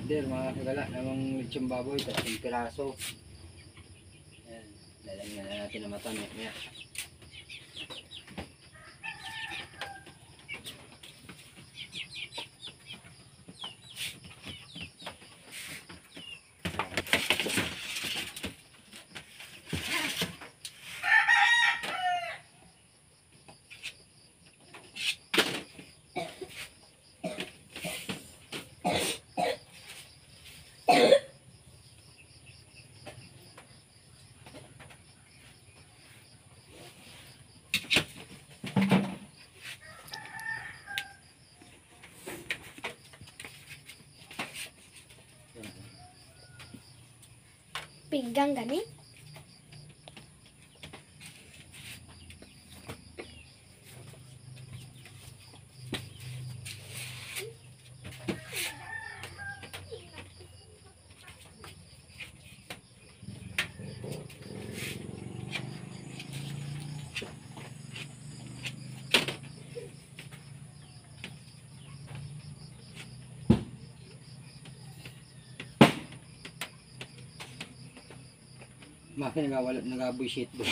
order mga kagala namang lechong baboy, 3 piraso. Ayan, lalagyan na natin na mata niya. Pinggang gani? Makin nagaboy sheet doon.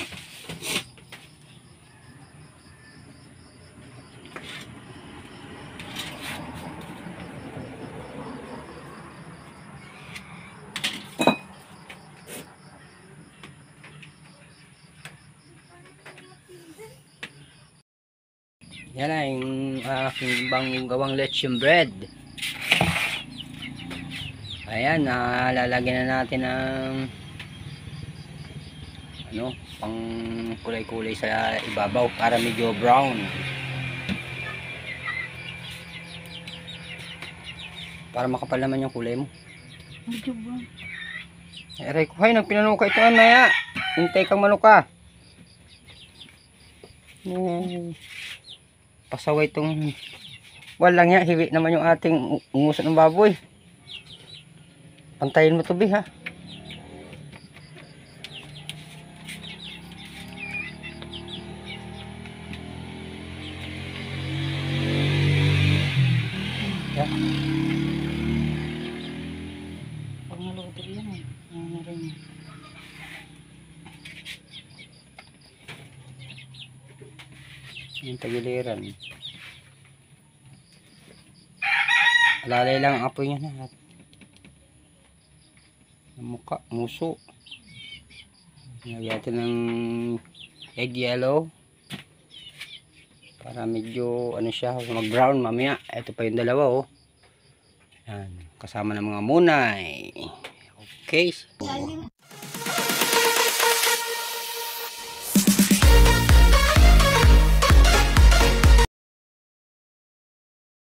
Yan na yung aking gawang lechon bread. Ayan, lalagyan na natin ng pang kulay-kulay sa ibabaw para medyo brown. Para makapal naman yung kulay mo. Medyo brown. Aray ko, hay, nagpinanuka ito maya. Hintay kang manuka. Pasaway itong walang ya, hiwi naman yung ating ungusot ng baboy. Pantayin mo to, Bi, ha. Ya. Pangaluto yan eh. Yung tagiliran. Alalay lang ang apoy niya na. Mukha, muso. Lagyan natin ng egg yellow. Para medyo ano siya, mag brown mamaya. Ito pa yung dalawa, oh. Yan, kasama ng mga munay. Okay.